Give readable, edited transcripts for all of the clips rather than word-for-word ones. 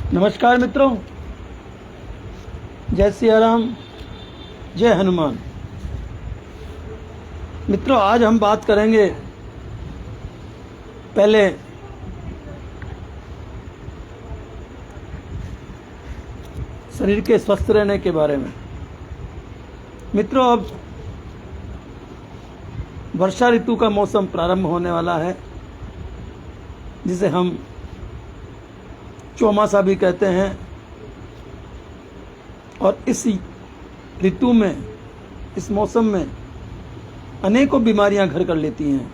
नमस्कार मित्रों, जय सिया राम, जय हनुमान। मित्रों, आज हम बात करेंगे पहले शरीर के स्वस्थ रहने के बारे में। मित्रों, अब वर्षा ऋतु का मौसम प्रारंभ होने वाला है, जिसे हम चौमासा भी कहते हैं। और इस ऋतु में, इस मौसम में अनेकों बीमारियां घर कर लेती हैं,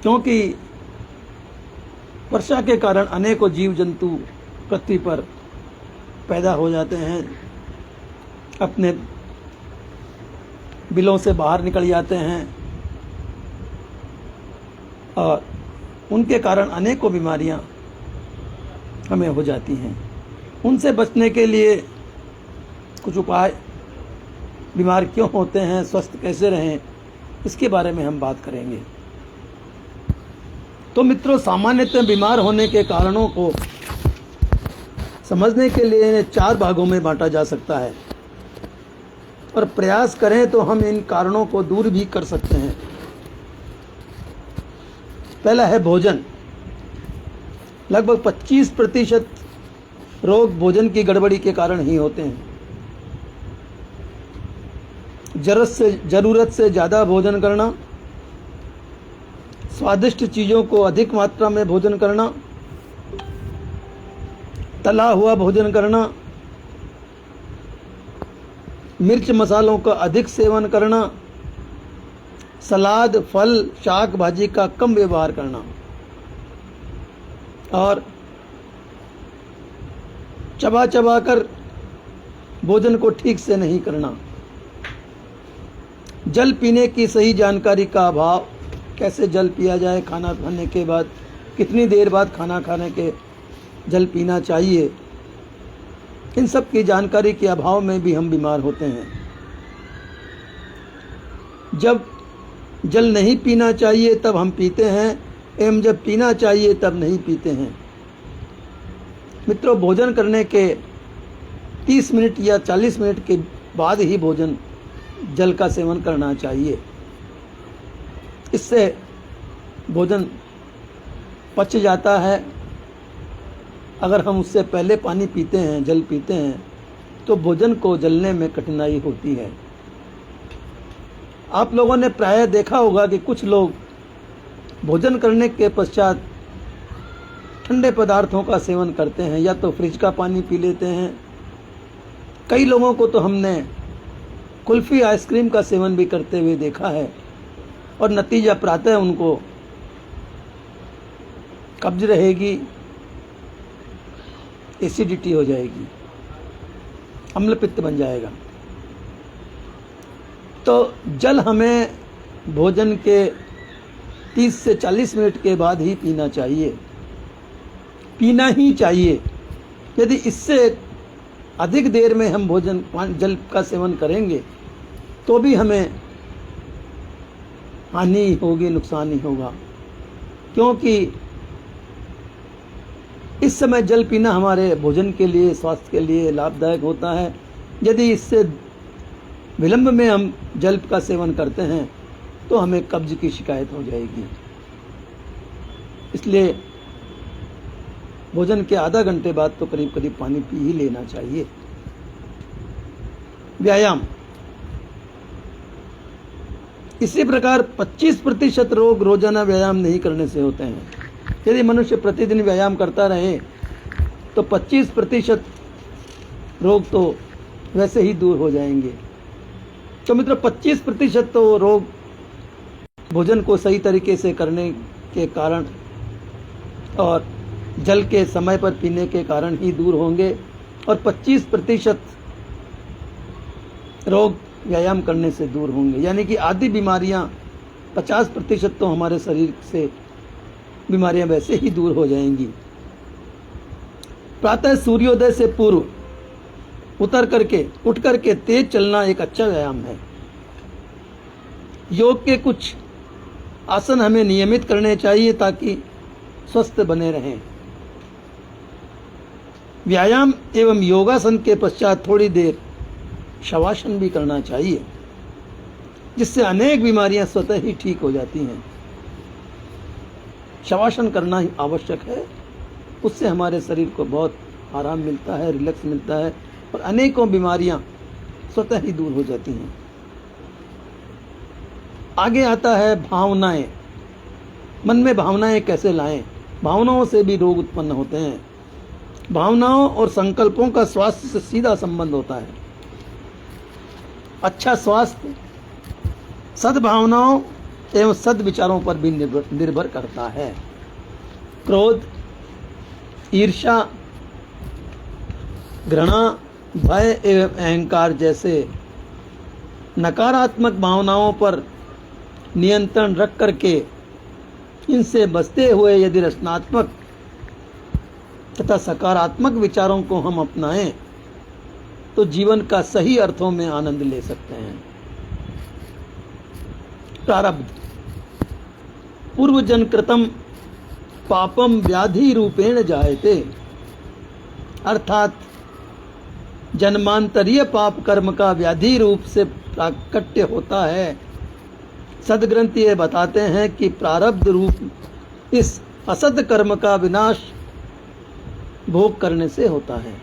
क्योंकि वर्षा के कारण अनेकों जीव जंतु पृथ्वी पर पैदा हो जाते हैं, अपने बिलों से बाहर निकल जाते हैं और उनके कारण अनेकों बीमारियां हमें हो जाती हैं। उनसे बचने के लिए कुछ उपाय, बीमार क्यों होते हैं, स्वस्थ कैसे रहें, इसके बारे में हम बात करेंगे। तो मित्रों, सामान्यतः बीमार होने के कारणों को समझने के लिए इन्हें 4 भागों में बांटा जा सकता है, और प्रयास करें तो हम इन कारणों को दूर भी कर सकते हैं। पहला है भोजन। लगभग 25% रोग भोजन की गड़बड़ी के कारण ही होते हैं। जरूरत से ज़्यादा भोजन करना, स्वादिष्ट चीज़ों को अधिक मात्रा में भोजन करना, तला हुआ भोजन करना, मिर्च मसालों का अधिक सेवन करना, सलाद, फल, शाक भाजी का कम व्यवहार करना, और चबा चबा कर भोजन को ठीक से नहीं करना। जल पीने की सही जानकारी का अभाव, कैसे जल पिया जाए, खाना खाने के बाद कितनी देर बाद खाना खाने के जल पीना चाहिए, इन सब की जानकारी के अभाव में भी हम बीमार होते हैं। जब जल नहीं पीना चाहिए तब हम पीते हैं, एवं जब पीना चाहिए तब नहीं पीते हैं। मित्रों, भोजन करने के 30 मिनट या 40 मिनट के बाद ही भोजन जल का सेवन करना चाहिए। इससे भोजन पच जाता है। अगर हम उससे पहले पानी पीते हैं, जल पीते हैं, तो भोजन को जलने में कठिनाई होती है। आप लोगों ने प्रायः देखा होगा कि कुछ लोग भोजन करने के पश्चात ठंडे पदार्थों का सेवन करते हैं, या तो फ्रिज का पानी पी लेते हैं। कई लोगों को तो हमने कुल्फ़ी, आइसक्रीम का सेवन भी करते हुए देखा है, और नतीजा प्रातः उनको कब्ज रहेगी, एसिडिटी हो जाएगी, अम्ल पित्त बन जाएगा। तो जल हमें भोजन के 30 से 40 मिनट के बाद ही पीना चाहिए, पीना ही चाहिए। यदि इससे अधिक देर में हम जल का सेवन करेंगे तो भी हमें हानि होगी, नुकसान ही होगा, क्योंकि इस समय जल पीना हमारे भोजन के लिए, स्वास्थ्य के लिए लाभदायक होता है। यदि इससे विलंब में हम जल का सेवन करते हैं तो हमें कब्ज की शिकायत हो जाएगी। इसलिए भोजन के आधा घंटे बाद तो करीब करीब पानी पी ही लेना चाहिए। व्यायाम। इसी प्रकार 25% रोग रोजाना व्यायाम नहीं करने से होते हैं। यदि मनुष्य प्रतिदिन व्यायाम करता रहे तो 25% रोग तो वैसे ही दूर हो जाएंगे। तो मित्रों, 25% तो रोग भोजन को सही तरीके से करने के कारण और जल के समय पर पीने के कारण ही दूर होंगे, और 25% रोग व्यायाम करने से दूर होंगे। यानी कि आधी बीमारियां, 50% तो हमारे शरीर से बीमारियां वैसे ही दूर हो जाएंगी। प्रातः सूर्योदय से पूर्व उठ करके तेज चलना एक अच्छा व्यायाम है। योग के कुछ आसन हमें नियमित करने चाहिए ताकि स्वस्थ बने रहें। व्यायाम एवं योगासन के पश्चात थोड़ी देर शवासन भी करना चाहिए, जिससे अनेक बीमारियां स्वतः ही ठीक हो जाती हैं। शवासन करना ही आवश्यक है, उससे हमारे शरीर को बहुत आराम मिलता है, रिलैक्स मिलता है और अनेकों बीमारियां स्वतः ही दूर हो जाती हैं। आगे आता है भावनाएं। मन में भावनाएं कैसे लाएं? भावनाओं से भी रोग उत्पन्न होते हैं। भावनाओं और संकल्पों का स्वास्थ्य से सीधा संबंध होता है। अच्छा स्वास्थ्य सद्भावनाओं एवं सद्विचारों पर भी निर्भर करता है। क्रोध, ईर्ष्या, घृणा, भय एवं अहंकार जैसे नकारात्मक भावनाओं पर नियंत्रण रख करके इनसे बचते हुए यदि रचनात्मक तथा सकारात्मक विचारों को हम अपनाएं तो जीवन का सही अर्थों में आनंद ले सकते हैं। प्रारब्ध। पूर्वजन कृतम पापम व्याधि रूपेण जायते, अर्थात जन्मांतरीय पाप कर्म का व्याधि रूप से प्राकट्य होता है। सदग्रंथ ये बताते हैं कि प्रारब्ध रूप इस असद कर्म का विनाश भोग करने से होता है।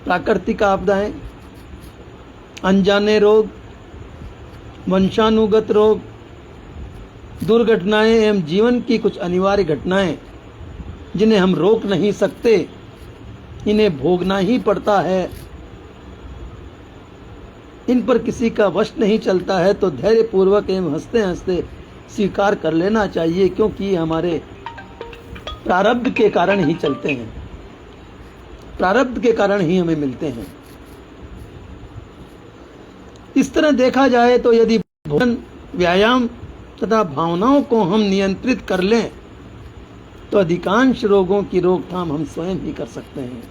प्राकृतिक आपदाएं, अनजाने रोग, वंशानुगत रोग, दुर्घटनाएं एवं जीवन की कुछ अनिवार्य घटनाएं जिन्हें हम रोक नहीं सकते, इन्हें भोगना ही पड़ता है। इन पर किसी का वश नहीं चलता है तो धैर्य पूर्वक एवं हंसते हंसते स्वीकार कर लेना चाहिए, क्योंकि ये हमारे प्रारब्ध के कारण ही चलते हैं, प्रारब्ध के कारण ही हमें मिलते हैं। इस तरह देखा जाए तो यदि भोजन, व्यायाम तथा भावनाओं को हम नियंत्रित कर लें तो अधिकांश रोगों की रोकथाम हम स्वयं ही कर सकते हैं,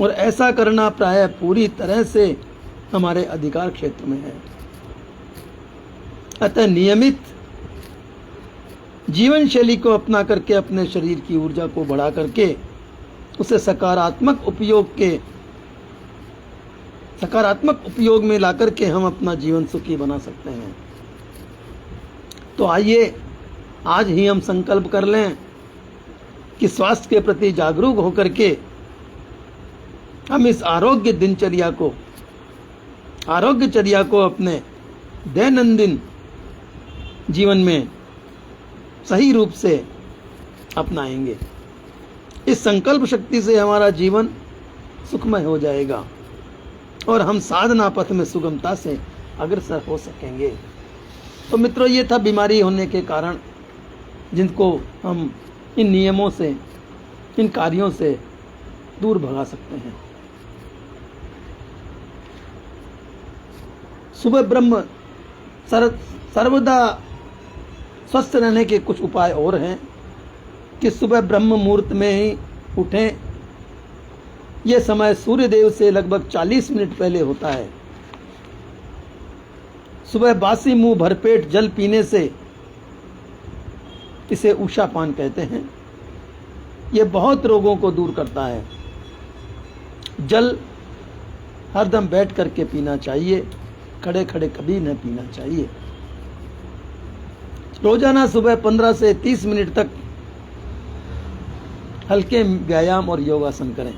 और ऐसा करना प्रायः पूरी तरह से हमारे अधिकार क्षेत्र में है। अतः नियमित जीवन शैली को अपना करके अपने शरीर की ऊर्जा को बढ़ा करके उसे सकारात्मक उपयोग में ला करके हम अपना जीवन सुखी बना सकते हैं। तो आइए आज ही हम संकल्प कर लें कि स्वास्थ्य के प्रति जागरूक होकर के हम इस आरोग्यचर्या को अपने दैनंदिन जीवन में सही रूप से अपनाएंगे। इस संकल्प शक्ति से हमारा जीवन सुखमय हो जाएगा और हम साधना पथ में सुगमता से अग्रसर हो सकेंगे। तो मित्रों, ये था बीमारी होने के कारण जिनको हम इन नियमों से, इन कार्यों से दूर भगा सकते हैं। सुबह ब्रह्म सर्वदा स्वस्थ रहने के कुछ उपाय और हैं कि सुबह ब्रह्म मुहूर्त में ही उठें। यह समय सूर्यदेव से लगभग 40 मिनट पहले होता है। सुबह बासी मुंह भरपेट जल पीने से, इसे उषापान कहते हैं, यह बहुत रोगों को दूर करता है। जल हरदम बैठ करके पीना चाहिए, खड़े खड़े कभी न पीना चाहिए। रोजाना सुबह 15 से 30 मिनट तक हल्के व्यायाम और योगासन करें।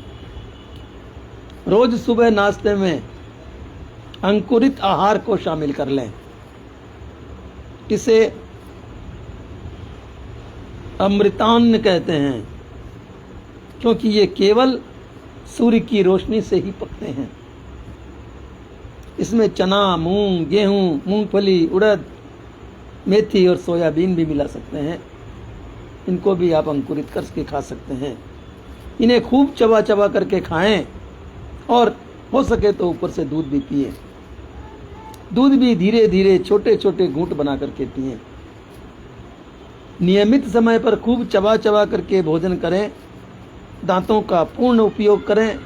रोज सुबह नाश्ते में अंकुरित आहार को शामिल कर लें। इसे अमृतान्न कहते हैं, क्योंकि ये केवल सूर्य की रोशनी से ही पकते हैं। इसमें चना, मूंग, गेहूं, मूंगफली, उड़द, मेथी और सोयाबीन भी मिला सकते हैं। इनको भी आप अंकुरित करके खा सकते हैं। इन्हें खूब चबा चबा करके खाएं और हो सके तो ऊपर से दूध भी पिए। दूध भी धीरे धीरे छोटे छोटे घूंट बना करके पिए। नियमित समय पर खूब चबा चबा करके भोजन करें। दांतों का पूर्ण उपयोग करें।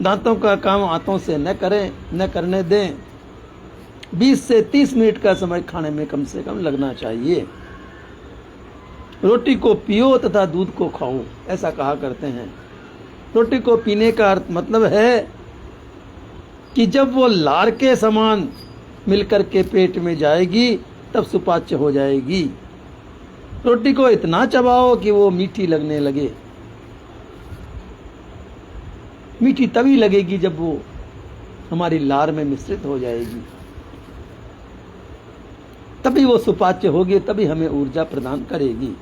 दांतों का काम हाथों से न करने दें। 20 से 30 मिनट का समय खाने में कम से कम लगना चाहिए। रोटी को पियो तथा दूध को खाओ, ऐसा कहा करते हैं। रोटी को पीने का अर्थ मतलब है कि जब वो लार के समान मिलकर के पेट में जाएगी तब सुपाच्य हो जाएगी। रोटी को इतना चबाओ कि वो मीठी लगने लगे। मीठी तभी लगेगी जब वो हमारी लार में मिश्रित हो जाएगी, तभी वो सुपाच्य होगी, तभी हमें ऊर्जा प्रदान करेगी।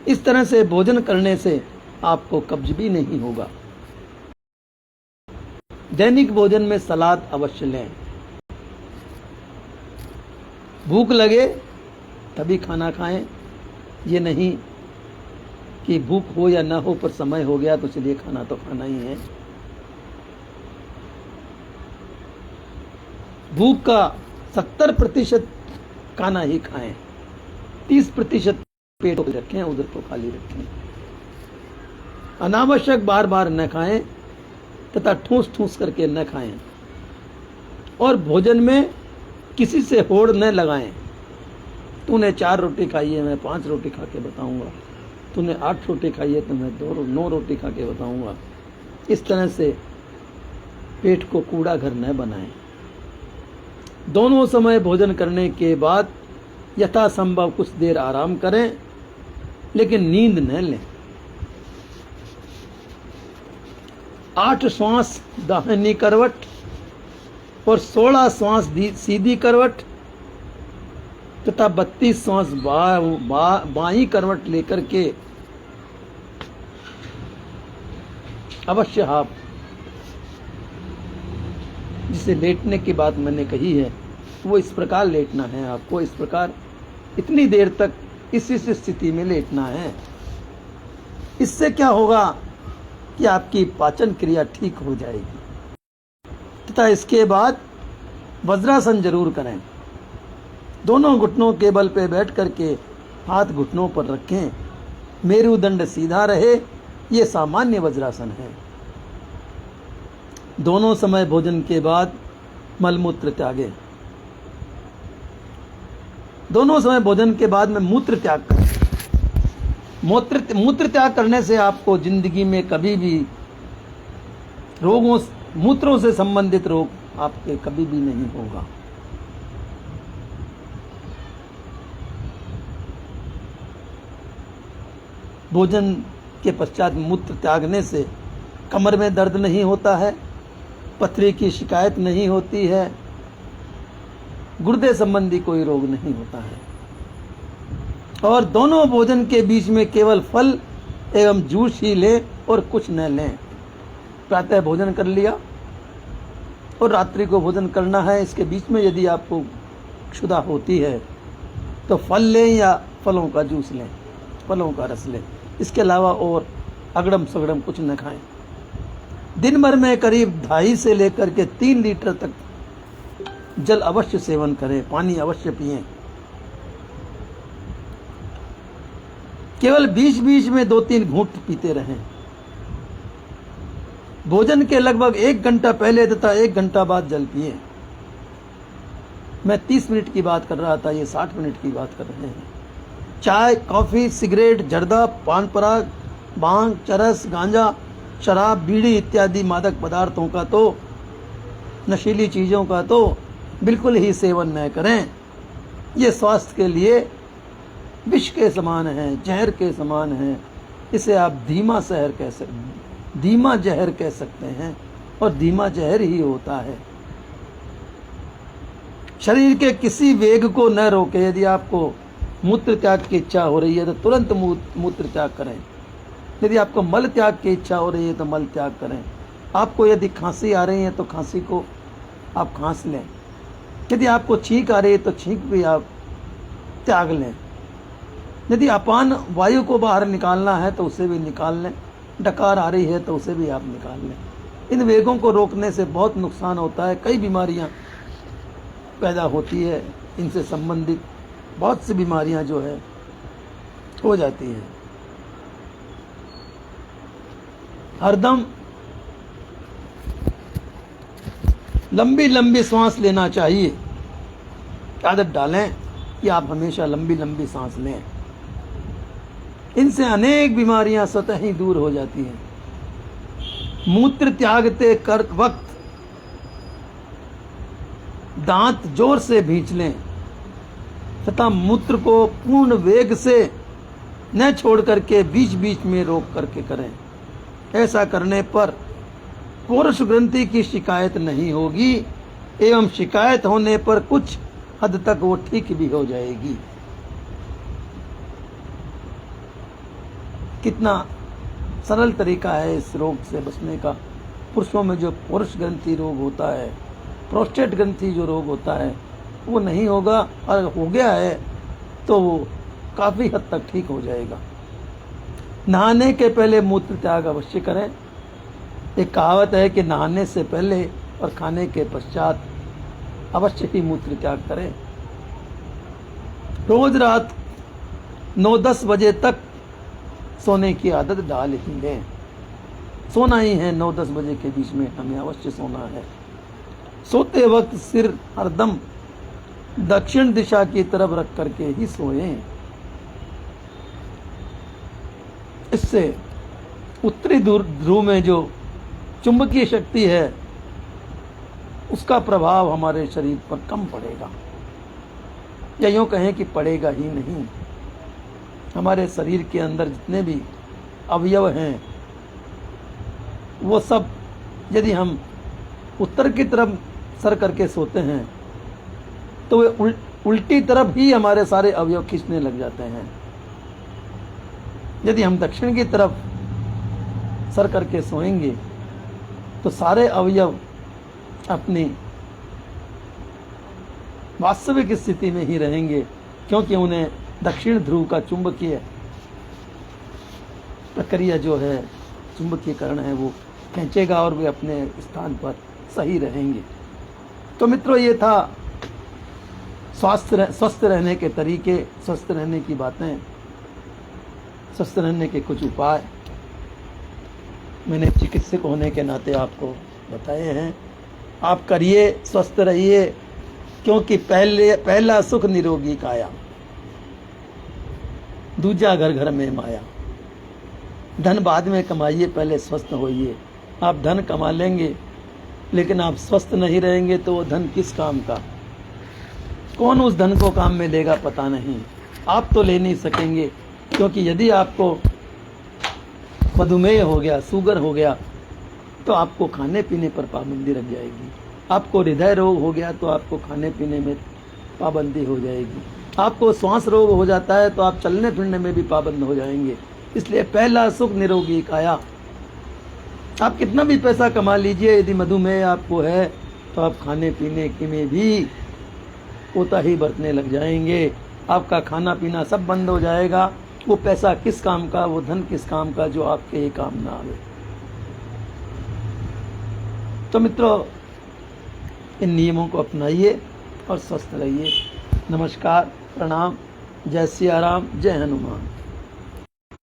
इस तरह से भोजन करने से आपको कब्ज भी नहीं होगा। दैनिक भोजन में सलाद अवश्य लें। भूख लगे तभी खाना खाएं, ये नहीं कि भूख हो या ना हो पर समय हो गया तो चलिए खाना तो खाना ही है। भूख का 70% खाना ही खाएं, 30% पेट को रखें, उधर को खाली रखें। अनावश्यक बार बार न खाएं तथा ठूस ठूस करके न खाएं, और भोजन में किसी से होड़ न लगाएं। तूने 4 रोटी खाई है, मैं 5 रोटी खा के बताऊंगा। तूने 8 रोटी खाई है तो मैं 9 रोटी खा के बताऊंगा। इस तरह से पेट को कूड़ा घर न बनाएं। दोनों समय भोजन करने के बाद यथासंभव कुछ देर आराम करें, लेकिन नींद न लें। 8 श्वास दाहिनी करवट और 16 श्वास सीधी करवट तथा 32 श्वास बाईं करवट लेकर के अवश्य आप, जिसे लेटने की बात मैंने कही है, वो इस प्रकार लेटना है आपको। इस प्रकार इतनी देर तक इसी स्थिति में लेटना है। इससे क्या होगा कि आपकी पाचन क्रिया ठीक हो जाएगी। तथा इसके बाद वज्रासन जरूर करें। दोनों घुटनों के बल पे बैठ करके हाथ घुटनों पर रखें, मेरुदंड सीधा रहे। ये सामान्य वज्रासन है। दोनों समय भोजन के बाद मलमूत्र त्यागें। दोनों समय भोजन के बाद में मूत्र त्याग करें। मूत्र त्याग करने से आपको जिंदगी में कभी भी मूत्रों से संबंधित रोग आपके कभी भी नहीं होगा। भोजन के पश्चात मूत्र त्यागने से कमर में दर्द नहीं होता है, पथरी की शिकायत नहीं होती है, गुर्दे संबंधी कोई रोग नहीं होता है। और दोनों भोजन के बीच में केवल फल एवं जूस ही लें और कुछ न लें। प्रातः भोजन कर लिया और रात्रि को भोजन करना है, इसके बीच में यदि आपको क्षुधा होती है तो फल लें या फलों का जूस लें, फलों का रस लें। इसके अलावा और अगड़म सगड़म कुछ न खाएं। दिन भर में करीब 2.5 से लेकर के 3 लीटर तक जल अवश्य सेवन करें, पानी अवश्य पिएं। केवल बीच बीच में 2-3 घूंट पीते रहें। भोजन के लगभग 1 घंटा पहले तथा 1 घंटा बाद जल पिएं। मैं 30 मिनट की बात कर रहा था, ये 60 मिनट की बात कर रहे हैं। चाय, कॉफी, सिगरेट, जर्दा, पान पराग, भांग, चरस, गांजा, शराब, बीड़ी इत्यादि मादक पदार्थों का तो, नशीली चीज़ों का तो बिल्कुल ही सेवन न करें। ये स्वास्थ्य के लिए विष के समान है, जहर के समान है। इसे आप धीमा जहर कह सकते हैं, और धीमा जहर ही होता है। शरीर के किसी वेग को न रोके। यदि आपको मूत्र त्याग की इच्छा हो रही है तो तुरंत मूत्र त्याग करें। यदि आपको मल त्याग की इच्छा हो रही है तो मल त्याग करें। आपको यदि खांसी आ रही है तो खांसी को आप खांस लें। यदि आपको छींक आ रही है तो छींक भी आप त्याग लें। यदि अपान वायु को बाहर निकालना है तो उसे भी निकाल लें। डकार आ रही है तो उसे भी आप निकाल लें। इन वेगों को रोकने से बहुत नुकसान होता है। कई बीमारियां पैदा होती है, इनसे संबंधित बहुत सी बीमारियां जो है हो जाती हैं। हरदम लंबी लंबी सांस लेना चाहिए। आदत डालें कि आप हमेशा लंबी लंबी सांस लें। इनसे अनेक बीमारियां स्वतः ही दूर हो जाती हैं। मूत्र त्यागते कर वक्त दांत जोर से भींच लें तथा मूत्र को पूर्ण वेग से न छोड़ करके बीच बीच में रोक करके करें। ऐसा करने पर पौरुष ग्रंथि की शिकायत नहीं होगी एवं शिकायत होने पर कुछ हद तक वो ठीक भी हो जाएगी। कितना सरल तरीका है इस रोग से बचने का। पुरुषों में जो पौरुष ग्रंथि रोग होता है, प्रोस्टेट ग्रंथि जो रोग होता है, वो नहीं होगा, और हो गया है तो वो काफी हद तक ठीक हो जाएगा। नहाने के पहले मूत्र त्याग अवश्य करें। एक कहावत है कि नहाने से पहले और खाने के पश्चात अवश्य ही मूत्र त्याग करें। रोज रात 9-10 बजे तक सोने की आदत डाल ही लें। सोना ही है 9-10 बजे के बीच में हमें अवश्य सोना है। सोते वक्त सिर हरदम दक्षिण दिशा की तरफ रख करके ही सोएं। इससे उत्तरी ध्रुव में जो चुंबकीय शक्ति है उसका प्रभाव हमारे शरीर पर कम पड़ेगा, या यूं कहें कि पड़ेगा ही नहीं। हमारे शरीर के अंदर जितने भी अवयव हैं वो सब, यदि हम उत्तर की तरफ सर करके सोते हैं तो वे उल्टी तरफ ही हमारे सारे अवयव खींचने लग जाते हैं। यदि हम दक्षिण की तरफ सर करके सोएंगे तो सारे अवयव अपनी वास्तविक स्थिति में ही रहेंगे, क्योंकि उन्हें दक्षिण ध्रुव का चुंबकीय प्रक्रिया जो है, चुंबकीयकरण है, वो खींचेगा और वे अपने स्थान पर सही रहेंगे। तो मित्रों, ये था स्वस्थ रहने के तरीके, स्वस्थ रहने की बातें, स्वस्थ रहने के कुछ उपाय मैंने चिकित्सक होने के नाते आपको बताए हैं। आप करिए, स्वस्थ रहिए, क्योंकि पहला सुख निरोगी काया, दूजा घर घर में माया। धन बाद में कमाइए, पहले स्वस्थ होइए। आप धन कमा लेंगे लेकिन आप स्वस्थ नहीं रहेंगे तो वो धन किस काम का? कौन उस धन को काम में लेगा पता नहीं। आप तो ले नहीं सकेंगे, क्योंकि यदि आपको मधुमेह हो गया, शुगर हो गया, तो आपको खाने पीने पर पाबंदी लग जाएगी। आपको हृदय रोग हो गया तो आपको खाने पीने में पाबंदी हो जाएगी। आपको श्वास रोग हो जाता है तो आप चलने फिरने में भी पाबंद हो जाएंगे। इसलिए पहला सुख निरोगी काया। आप कितना भी पैसा कमा लीजिए, यदि मधुमेह आपको है तो आप खाने पीने की में भी कोताही बरतने लग जाएंगे। आपका खाना पीना सब बंद हो जाएगा। वो पैसा किस काम का, वो धन किस काम का जो आपके ही काम ना आवे। तो मित्रों, इन नियमों को अपनाइए और स्वस्थ रहिए। नमस्कार, प्रणाम, जय सिया राम, जय हनुमान।